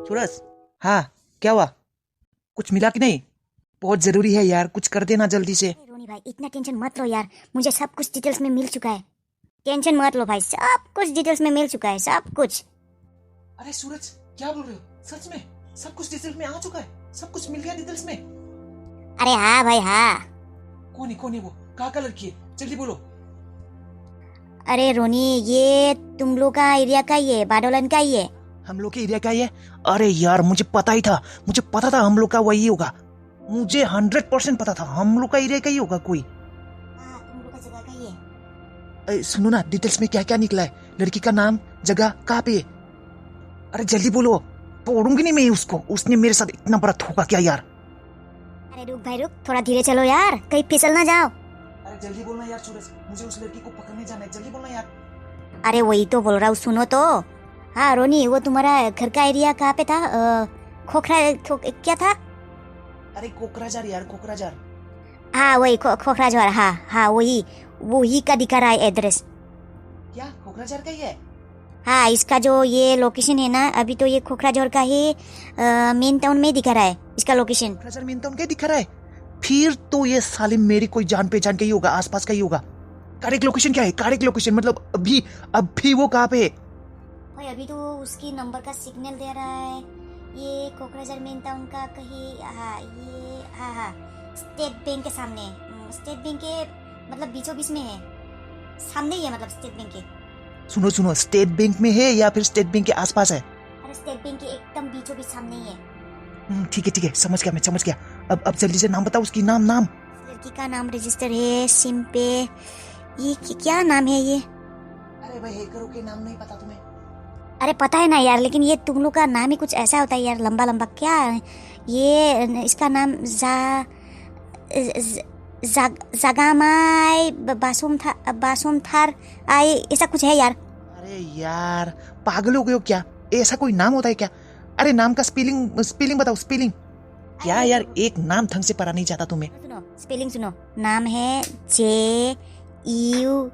सूरज, हाँ क्या हुआ? कुछ मिला कि नहीं? बहुत जरूरी है यार, कुछ कर देना जल्दी से। रोनी भाई इतना टेंशन मत लो यार, मुझे सब कुछ डिटेल्स में मिल चुका है। टेंशन मत लो भाई, सब कुछ डिटेल्स में मिल चुका है, सब कुछ। अरे सूरज, क्या बोल रहे हो? सच में सब कुछ डिटेल्स में आ चुका है? सब कुछ मिल गया डिटेल्स में? अरे हाँ भाई हाँ। कौन है वो? कहाँ का लड़की है? जल्दी बोलो। अरे रोनी, ये तुम लोग का एरिया का ही है, बाडोलन का ही है। हम लोग के एरिया का ही है? अरे यार मुझे पता ही था, मुझे पता था हम लोग का वही होगा। मुझे 100% पता था हम लोग का एरिया का ही होगा कोई। हाँ, तुम लोग का जगह का ही है। सुनो ना, डिटेल्स में क्या क्या निकला है? लड़की का नाम, जगह, कहाँ पे है? अरे जल्दी बोलो, तोड़ूंगी नहीं मैं उसको। उसने मेरे साथ इतना बड़ा धोखा किया यार। अरे रुक भाई रुक, थोड़ा धीरे चलो यार, कहीं फिसल ना जाओ। अरे जल्दी बोलना यार सूरज, मुझे उस लड़की को पकड़ने जाना है, जल्दी बोलना यार। अरे वही तो बोल रहा हूँ, सुनो तो। हाँ रोनी, वो तुम्हारा घर का एरिया कहाँ पे था? क्या था? अरे कोकराझार यार, कोकराझार। हाँ वही खोखराझार। हाँ हाँ वही का दिखा रहा है एड्रेस। क्या कोकराझार का ही है? हाँ, इसका जो ये लोकेशन है ना, अभी तो ये खोखराझार का ही मेन टाउन में दिखा रहा है इसका लोकेशन। कोकराझार मेन टाउन क्या दिखा रहा है? फिर तो ये सालिम मेरी कोई जान पहचान का ही होगा, आसपास का ही होगा। करेक्ट लोकेशन क्या है? करेक्ट लोकेशन मतलब अभी वो कहाँ पे है? भाई अभी तो उसकी नंबर का सिग्नल दे रहा है। ये कोकराझार मेन टाउन का कहीं, हाँ स्टेट बैंक के सामने। स्टेट बैंक के मतलब बीचों बीच में है, सामने ही है, मतलब स्टेट बैंक के। सुनो, स्टेट बैंक में है या फिर स्टेट बैंक के आसपास है? अरे स्टेट बैंक के एकदम बीचों बीच सामने ही है। ठीक है, समझ गया। अब जल्दी से नाम बताओ उसकी। नाम लड़की का नाम रजिस्टर है सिम पे। ये क्या नाम है ये? अरे भाई हैकरों के नाम नहीं पता तुम्हें? अरे पता है ना यार, लेकिन ये तुम लोग का नाम ही कुछ ऐसा होता है यार, लंबा क्या ये इसका नाम? जगामाई बासुम थार आई, ऐसा कुछ है यार। अरे यार पागल हो गए हो क्या? ऐसा कोई नाम होता है क्या? अरे नाम का स्पेलिंग बताओ, स्पेलिंग। क्या यार, एक नाम ढंग से पढ़ा नहीं जाता तुम्हें? सुनो स्पेलिंग सुनो। नाम है JUGAMI,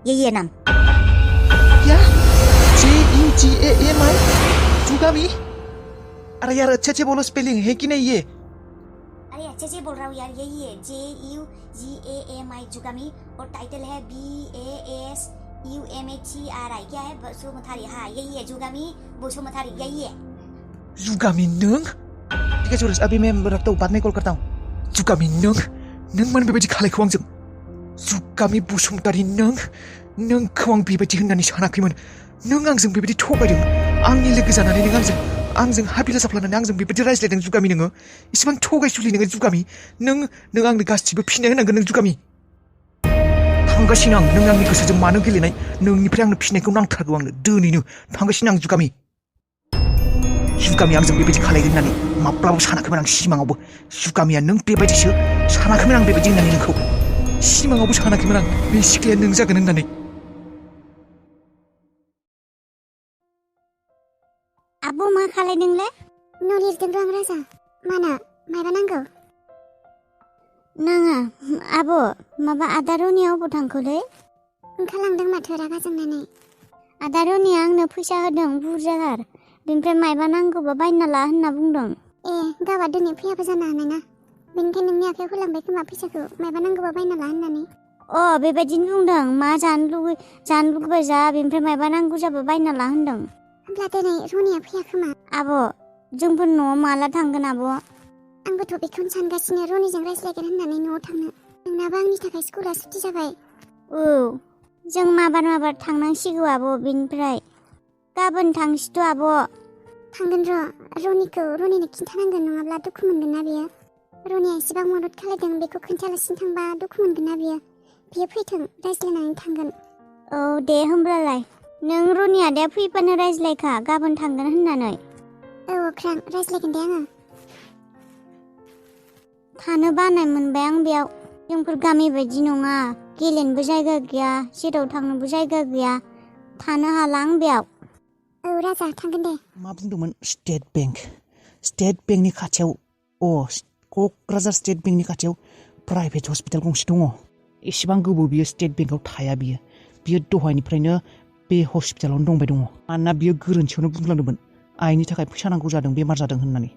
यही है नाम। क्या? JUGAMI? जुगामी? अरे यार अच्छे बोलो, स्पेलिंग है कि नहीं ये? अरे अच्छे से बोल रहा हूँ यार, यही है JUGAMI जुगामी। और टाइटल है BASUMATRI। क्या है? बसुमतारी। हाँ यही है, जुगामी बसुमतारी, यही है। जुगामी नों? ठीक है सूरज, अभी मैं रखता हूँ, बाद में कॉल करता हूँ। जुगामी नों मन बेबायदि खालायखौ आंजों जुगामी बसुमतारी नोंखौ आं बेबायदि होननानै सानाखैमोन। नों आंजों बेबायदि थगायदों। आंनि लोगो जानानै नों आंजों हाबिला जाफ्लानानै आंजों बेबायदि रायज्लायदों जुगामी। नोङो इसेबां थगायसुलि नोङो जुगामी। नों आंनो गासिबो फिननाय होनांगोन नों जुगामी। थांगासिनो आं, नों आंनि गोसोजों मानो गेलेनाय? नोंनिफ्राय आंनो फिननायखौ नांथारगौ आंनो दिनैनो। थांगासिनो आं जुगामी। जुगामी आंजों बेबायदि खालायगोन होननानै माब्लाबो सानाखैमोन आं सिमाङावबो। जुगामिया नों बेबायदिसो सानाखैमोन आं बेबायदि होननानै नोंखौ। सिमाङावबो सानाखैमोन आं बे सिख्लाया नों जागोन होननानै। आबो मा खालायदोंलै? न' लिरदों आं राजा। मानो मायबा नांगौ? नाङा आब', माबा आदा रनिया अबाव थांखोलै? ओंखारलांदों माथो रागा जोंनानै। आदा रनिया आंनो फैसा होदों बुरजाथार, बेनिफ्राय मायबा नांगौबा बायना ला होनना बुंदों। गावआ दिनै फैयाबो जानो हानाय ना, बेनिखायनो नोंनि आखायाव होलांबाय खोमा फैसाखौ, मायबा नांगौबा बायना ला होननानै। बेबायदिनो बुंदों। मा जानो लुगैबाय जा, बेनिफ्राय मायबा नांगौ जाबा बायना ला होनदों। होमब्ला दिनै रनिया फैया खोमा। आब', जोंफोर न'आव माला थांगोन आब'? आंबोथ' बेखौनो सानगासिनो, रनिजों रायज्लायगोन होननानै न'आव थांनो। नोंनाबो आंनि थाखाय स्कुला सुटि जाबाय। औ, जों माबार थांनांसिगौ आब'। बेनिफ्राय गाबोन थांसैथ' आब'। थांगोन रनिनो खिन्थानांगोन, नङाब्ला दुखु मोनगोन ना बियो। रनिया एसेबां मदद खालायदों, बेखौ खोन्थालासिनो थांबा दुखु मोनगोन ना बियो फैथों, रायज्लायनानै थांगोन। औ दे होमब्लालाय, नों रनिया दा फैबानो रायज्लायखा गाबोन थांगोन होननानै। औ अख्रां, रायज्लायगोन दे आङो। थानो बानाय मोनबाय आं बेयाव। जोंफोर गामि बायदि नङा, गेलेनोबो जायगा गैया, जेराव थांनोबो जायगा गैया, थानो हाला आं बेयाव। औ राजा, थांगोन दे। मा बुंदोंमोन? स्टेट बेंकनि खाथियाव, क'क्राझार स्टेट बेंकनि खाथियाव प्राइभेट हस्पिटाल गंसे दङ। एसेबां गोबाव बियो स्टेट बेंकआव थाया। बियो दहायनिफ्रायनो बे हस्पिटालावनो दंबाय दङ मानोना बियो गोरोन्थियावनो बुंफ्लांदोंमोन आइनि थाखाय फैसा नांगौ जादों बेमार जादों होननानै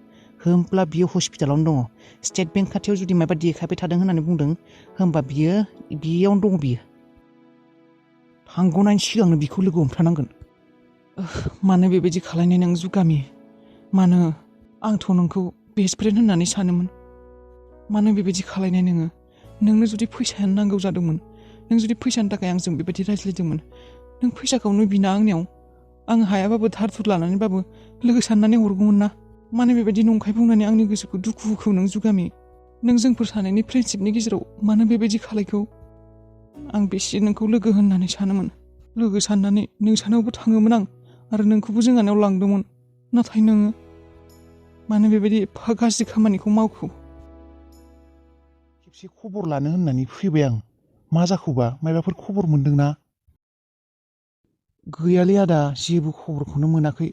होमब्ला बियो हस्पिटालावनो दङ स्टेट बेंक खाथियाव जुदि माबा देखायबाय थादों होननानै बुंदों होमबा बेयावनो दङ बियो थांगौनायनि सिगांनो बिखौ लोगो हमथानांगोन मानो बेबायदि खालायनाय नों जुगामि मानो आंथ' नोंखौ बेस्ट फ्रेन्ड होननानै सानोमोन मानो बेबायदि खालायनाय नोंनो जुदि फैसायानो नांगौ जादोंमोन नों जुदि फैसानि थाखाय आंजों बेबायदि रायज्लायदोंमोन नों फैसाखौनो बिना आंनियाव आं हायाबाबो धार धुर लानानैबाबो लोगो साननानै हरगौमोन ना मानो बेबायदि नंखाय बुंनानै आंनि गोसोखौ दुखु होखौ नों जुगामि नों जोंफोर सानैनि फ्रेन्डशिपनि गेजेराव मानो बेबायदि खालायखौ आं बेसे नोंखौ लोगो होननानै सानोमोन लोगो साननानै नोंसानावबो थाङोमोन आं आरो नोंखौबो जोंहानाव लांदोंमोन नाथाय नोङो मानो बेबायदि एफा गाज्रि खामानिखौ मावखो खेबसे खबर लानो होननानै फैबाय आं मा जाखोबा मायबाफोर खबर मोनदोंना गैयालै आदा जेबो खबरखौनो मोनाखै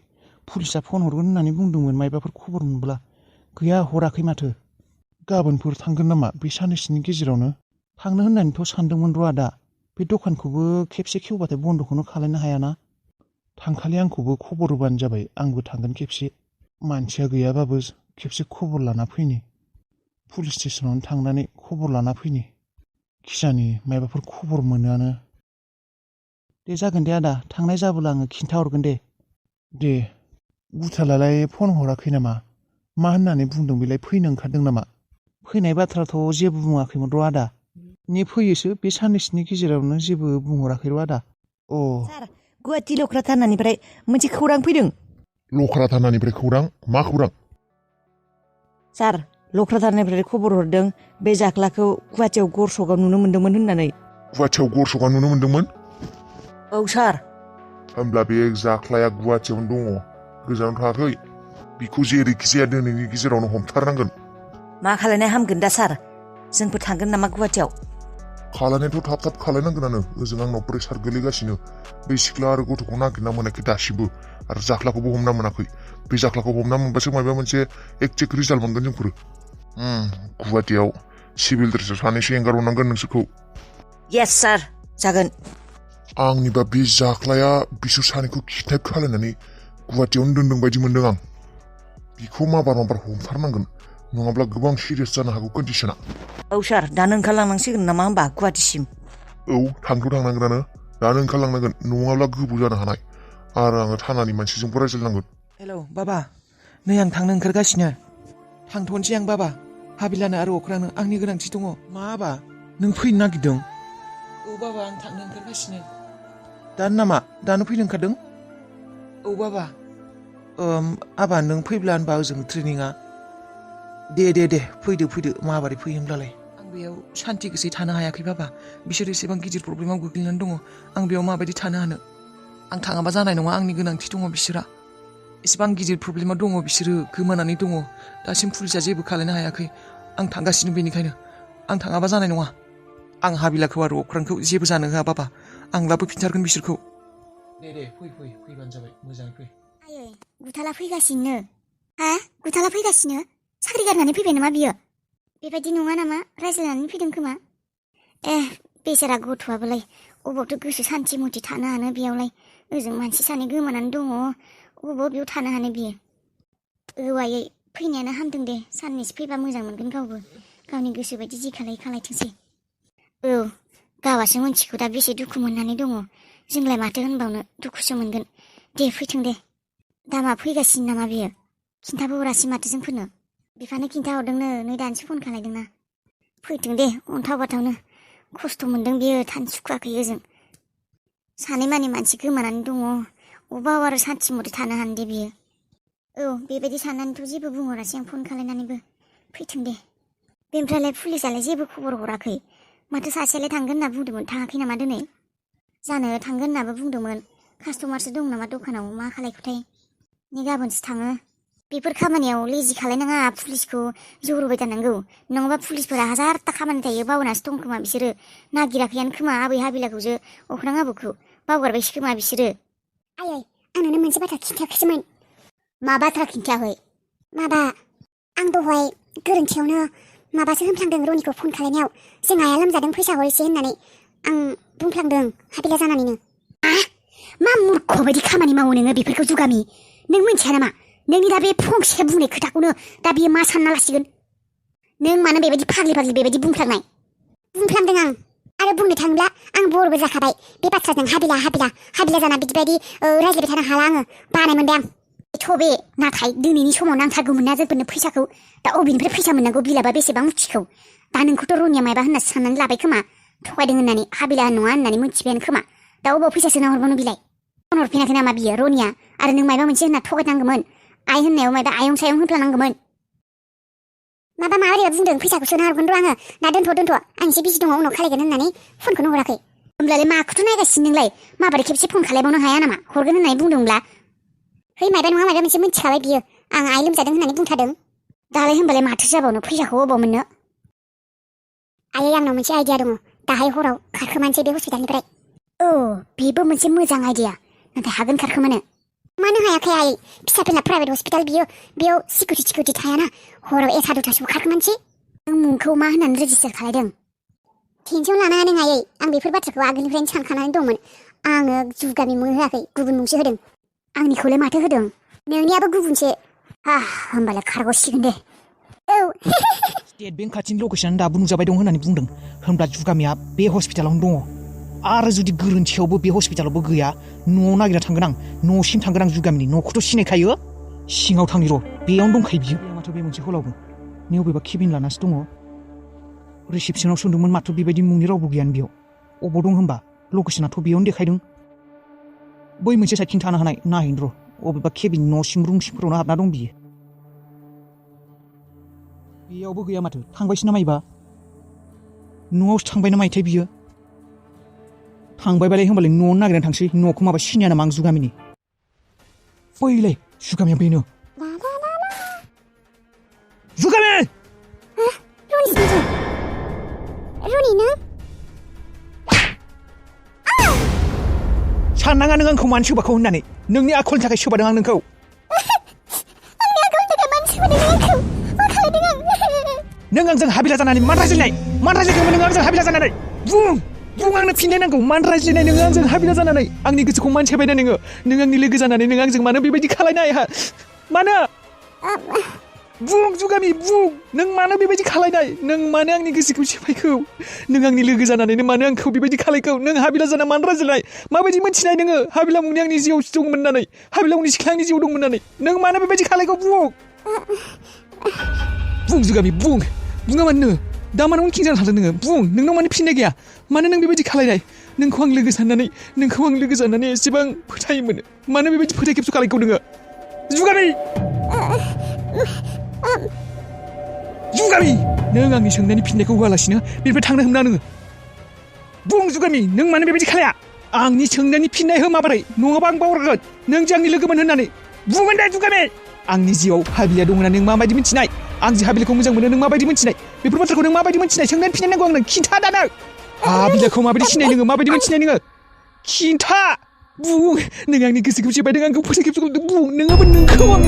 पुलिसा फन हरगोन होननानै बुंदोंमोन मायबाफोर खबर मोनब्ला गैया हराखै माथो गाबोनफोर थांगोन नामा बे साननैसोनि गेजेरावनो थांनो होननानैथ' सानदोंमोन र' आदा बे दखानखौबो खेबसे खेवबाथाय बन्द'खौनो खालायनो हायाना थांखालि आंखौबो खबर होबानो जाबाय आंबो थांगोन खेबसे मानसिया गैयाबाबो खेबसे खबर लाना फैनि पुलिस स्टेसनावनो थांनानै खबर लाना फैनि खिजानि मायबाफोर खबर मोनोआनो दे जागोन दे आदा थांनाय जाबोला आङो खिन्थाहरगोन दे गुथालालाय फन हराखै नामा मा होननानै बुंदों बेलाय फैनो ओंखारदों नामा फैनाय बाथ्राथ' जेबो बुङाखैमोन र' आदा ने फैयोसो बे साननैसोनि गेजेरावनो जेबो बुंहराखै र' आदा सार गुवाहाटि लख्रा थानानिफ्राय मोनसे खौरां फैदों लख्रा थानानिफ्राय खौरां मा खौरां सार लख्रा थानानिफ्राय खबर हरदों बे जाख्लाखौ गुवाहाटियाव गरसकआव नुनो मोन्दोंमोन होननानै गुवाहाटियाव गरसकआव नुनो मोन्दोंमोन औ सार होमब्ला बे जाख्लाया गुवाहाटियावनो दङ गोजानाव थाङाखै बिखौ जेरैखि जाया दिनैनि गेजेरावनो हमथारनांगोन मा खालायनाय हामगोन दा सार जोंफोर थांगोन नामा गुवाहाटियाव खालायनायथ' थाब खालायनांगोनानो ओजों आंनाव प्रेसार गोलैगासिनो बे सिख्ला आरो गथ'खौ नागिरना मोनाखै दासिमबो आरो जाख्लाखौबो हमना मोनाखै बे जाख्लाखौ हमना मोनबासो माबा मोनसे एक्जेक्ट रिजाल्ट मोनगोन जोंफोर गुवाहाटियाव सिभिल ड्रेसाव सानैसो एंगारहरनांगोन नोंसोरखौ येस सार जागोन आंनिबा बे जाख्लाया बिसोर सानैखौ किडनेप खालायनानै गुवाहाटियावनो दोनदों बायदि मोनदों आं बिखौ माबार हमथारनांगोन नङाब्ला गोबां सिरियास जानो हागौ कन्डिसना औ सार दानो ओंखारलांनांसिगोन नामा होमबा गुवाहाटिसिम औ थांनांगोनानो दानो ओंखारलांनांगोन नङाब्ला गोबाव जानो हानाय आरो आङो थानानि मानसिजोंबो रायज्लायनांगोन हेलौ बाबा नै आं थांनो ओंखारगासिनो थांथ'नोसै आं बाबा हाबिलानो आरो अख्रांनो आंनि गोनांथि दङ मा आबा नों फैनो नागिरदों औ बाबा आं थांनो ओंखारगासिनो दानो नामा दानो फैनो ओंखारदों औ बाबा आबा नों फैब्ला होनबा ओजों ट्रेनिङा दे फैदो माबोरै फैयो होमब्लालाय आं बेयाव सान्ति गोसोयै थानो हायाखै बाबा बिसोर एसेबां गिदिर प्रब्लेमाव गोग्लैनानै दङ आं बेयाव माबायदि थानो हानो आं थाङाबा जानाय नङा आंनि गोनांथि दङ बिसोरा एसेबां गिदिर प्रब्लेमाव दङ बिसोरो गोमानानै दङ दासिम पुलिसा जेबो खालायनो हायाखै आं थांगासिनो बेनिखायनो आं थाङाबा जानाय नङा आं हाबिलाखौ आरो अख्रांखौ जेबो जानो होआ बाबा आं लाबोफिनथारगोन बिसोरखौ दे फैबानो जाबाय मोजाङै फै आयै गुथाला फैगासिनो हा गुथाला फैगासिनो साख्रि गारनानै फैबाय नामा बियो बेबायदि नङा नामा रायज्लायनानै फैदों खोमा बेचारा गथ'आबोलाय अबावथो गोसो सान्थि मथि थानो हानो बेयावलाय ओजों मानसि सानै गोमानानै दङ अबाव बेयाव थानो हानो बियो आयै फैनायानो हामदों दे साननैसो फैबा मोजां मोनगोन गावबो गावनि गोसो बायदि जि खालायथोंसै गावासो मोनथिगौ दा बेसे दुखु मोननानै दङ जोंलाय माथो होनबावनो दुखुसो मोनगोन दे फैथों दे दामा फैगासिनो नामा बियो खिन्थाबो हरासै माथो जोंफोरनो बिफानो खिन्थाहरदोंनो नै दानसो फन खालायदोंना फैथों दे अन्थाव बाथावनो खस्थ' मोनदों बियो थानो सुखुवाखै ओजों सानै मानि मानसि गोमानानै दङ अबाव आरो सान्थि मथे थानो हानो दे बियो बेबायदि साननानैथ' जेबो बुंहरासै आं फन खालायनानैबो फैथों दे बेनिफ्रायलाय पुलिसालाय जेबो खबर हराखै माथो सासेयालाय थांगोन होनना बुंदोंमोन थाङाखै नामा दिनै जानो थांगोन होननाबो बुंदोंमोन कास्टमारसो दं नामा दखानाव मा खालायखोथाय नै गाबोनसो थाङो बेफोर खामानियाव लेजि खालायनाङा पुलिसखौ जरबाय थानांगौ नङाबा पुलिसफोरा हाजारथा खामानि थायो बावनासो दं खोमा बिसोरो नागिराखैयानो खोमा आबै हाबिलाखौसो अख्रां आबौखौ बावगारबायसो खोमा बिसोरो आयै आं नोंनो मोनसे बाथ्रा खिन्थायाखैसोमोन मा बाथ्रा खिन्थायाखै माबा आं दहाय गोरोन्थियावनो माबासो होनफ्लांदों रनिखौ फन खालायनायाव जों आइया लोमजादों फैसा हर एसे होननानै आं बुंफ्लांदों हाबिला जानानैनो मा मूर्ख बायदि खामानि मावो नोङो बेफोरखौ जुगामि नों मिथिया नामा नोंनि दा बे फंसे बुंनाय खोथाखौनो दा बियो मा सानना लासिगोन नों मानो बेबायदि फाग्लि बेबायदि बुंफ्लांनाय बुंफ्लांदों आं आरो बुंनो थाङोब्ला आं बरबो जाखाबाय बे बाथ्राजों हाबिला जाना बिदिबायदि रायज्लायबाय थानो हाला आङो बानाय मोनबाय आं थ'बे नाथाय दिनैनि समाव नांथारगौमोन ना जोंफोरनो फैसाखौ दा अबेनिफ्राय फैसा मोननांगौ बिलाबा बेसेबां मिथिखौ दा नोंखौथ' रनिया मायबा होनना साननानै लाबाय खोमा थगायदों होननानै हाबिला नङा होननानै मिथिबायानो खोमा दा अबाव फैसा सोना हरबावनो बिलाय फन हरफिनाखै नामा बियो रनिया आरो नों मायबा मोनसे होनना थगायनांगौमोन आइ होननायाव मायबा आयं सायं होनफ्लानांगौमोन माबोरैबा बुंदों फैसाखौ सोना हरगोन र' आङो दा दोनथ' आं एसे बिजि दङ उनाव खालायगोन होननानै फनखौनो हराखै होमब्लालाय माखौथ' नायगासिनो नोंलाय माबोरै खेबसे फन खालायबावनो हाया नामा हरगोन होननानै बुंदोंब्ला है मायबा नङा मायबा मोनसे मिथिखाबाय बियो आं आइ लोमजादों होननानै बुंथारदों दालाय होमबालाय माथो जाबावनो फैसाखौ अबाव मोननो आयै आंनाव मोनसे आइडिया दङ दाहाय हराव खारखोमानोसै बे हस्पिटालनिफ्राय औ बेबो मोनसे मोजां आइडिया नाथाय हागोन खारखोमानो मानो हायाखै आयै फिसा फिला प्राइभेट हस्पिटाल बियो बेयाव सिकिउरिटि थायाना हराव 1 2 खारखोमानोसै नों मुंखौ मा होननानै रेजिस्टार खालायदों टेनसन लानाङा नों आयै आं बेफोर बाथ्राखौ आगोलनिफ्रायनो सानखानानै दंमोन आङो जुगामि मुं होआखै गुबुन मुंसो होदों आंनिखौलाय माथो होदों नोंनियाबो गुबुनसो होमबालाय खारग'सिगोन दे औ स्टेट बेंक खाथिनि लकेसन दाबो नुजाबाय दं होननानै बुंदों होनब्ला जुगामिया बे हस्पिटालावनो दङ आरो जुदि गोरोन्थियावबो बे हस्पिटालावबो गैया न'आव नागिरना थांगोन आं न'सिम थांगोन आं जुगामिनि न'खौथ' सिनायखायो सिङाव थांनि र' बेयावनो दंखायो बियो माथो बे मोनसे हलावबो नै अबेबा केबिन लानासो दङ रिसेपसनाव सोंदोंमोन माथो बेबायदि मुंनि रावबो गैयानो बेयाव अबाव दं होनबा लकेसनाथ' बेयावनो देखायदों बै मोनसे साइडथिं थानो हानाय नायहैनो र' अबेबा केबिन न'सिम रुमसिमफोरावनो हाबना दं बियो बेयावबो गैया माथो थांबायसो ना मायबा न'आवसो थांबाय ना मायथाय बियो थांबायबालाय होमबालाय न'आवनो नागिरनानै थांसै न'खौ माबा सिनाया नामा आं जुगामिनि फैलाय जुगामिया बेनो जुगामि रनि नों साननाङा नों आंखौ मानो सोबाखौ होननानै नोंनि आखलनि थाखाय सोबादों आं नोंखौ आंनि आखलनि थाखाय मानो सोबादों नों आंखौ मा खालायदों आं नों आंजों हाबिला जानानै मान रायज्लायदोंमोन नों आंजों हाबिला जानानै बुं आंनो फिननाय नांगौ मान रायज्लायनाय नोङो आंजों हाबिला जानानै आंनि गोसोखौ मान सेबायना नोङो आंनि लोगो जानानै नों आंजों मानो बेबायदि खालायनाय मानो बुं जुगामि बुं नों मानो बेबायदि खालायनाय नों मानो आंनि गोसोखौ सेफायखौ नों आंनि लोगो जानानैनो मानो आंखौ बेबायदि खालायखौ नों हाबिला जाना मान रायज्लायनाय माबायदि मोनथिनाय नोङो हाबिला मुंनि आंनि जिउआव दंमोन होननानै हाबिला मुंनि सिख्ला आंनि जिउआव दंमोन होननानै नों मानो बेबायदि खालायखौ बुं जुगामि बुङा मानो दा मानो उनखिं जाना थादों नोङो बुं नोंनाव मानो फिननाय गैया मानो नों बेबायदि खालायनाय नोंखौ आं लोगो जानानै एसेबां फोथायोमोन मानो बेबायदि फोथाय खेबस' खालायखौ नोङो जुगामि नों आंनि सोंनायनि फिननायखौ होआलासिनो बेनिफ्राय थांनो होनना नोङो बुं जुगामि नों मानो बेबायदि खालाया आंनि सोंनायनि फिननाय हो माबोरै नङाबा आं बावगारगोन नों जे आंनि लोगोमोन होननानै बुंगोन दे जुगामि आंनि जिउआव हाबिला दं होननानै नों माबायदि मिथिनाय आं जे हाबिलाखौ मोजां मोनो नों माबायदि मिथिनाय बेफोर बाथ्राखौ नों माबायदि मिथिनाय सोंनायनि फिननाय नांगौ आंनो खिन्था दानो हाबिलाखौ माबायदि सिनाय नोङो माबायदि मिथिनाय नोङो खिन्था बुं नों आंनि गोसोखौ सेबायदों आंखौ फोथाय खेबस' बुं नोङाबो नोंखौ आं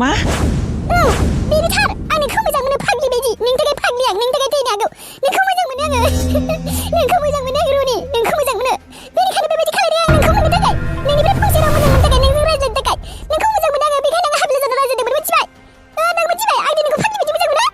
मा औ बेनि थार आं नोंखौ मोजां मोनो फाग्लि बायदि नोंनि थाखाय फाग्लि आं नोंनि थाखाय थैनो हागौ नोंखौ मोजां मोनो आङो नोंखौ मोजां मोनो रनि नोंखौ मोजां मोनो बेनिखायनो बेबायदि खालायदों आं नोंखौ मोननो थाखाय नोंनिफ्राय फंसे राव मोजां मोननो थाखाय नोंजों रायज्लायनो थाखाय नोंखौ मोजां मोनो आङो बेखायनो आं हाबिला जाना रायज्लायदोंमोन मिथिबाय नों मिथिबाय आं नोंखौ फाग्लि बायदि मोजां मोनो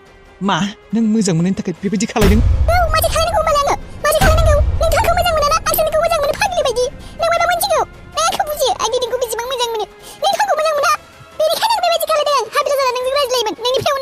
मा नों मोजां मोननायनि थाखाय बेबायदि खालायदों औ माथो खालायनांगौ होनबालाय आङो माथो खालायनांगौ नोंथ' आंखौ मोजां मोना ना आंथ' नोंखौ मोजां मोनो फाग्लि बायदि नों माबा मोनथिगौ नों आंखौ बुजियो आं नोंखौ बेसेबां मोजां मोनो नोंथ' आंखौ मोजां मोना बेनिखायनो बेबायदि खालायदों आं हाबिला जाना नोंजों रायज्लायोमोन नोंनिफ्राय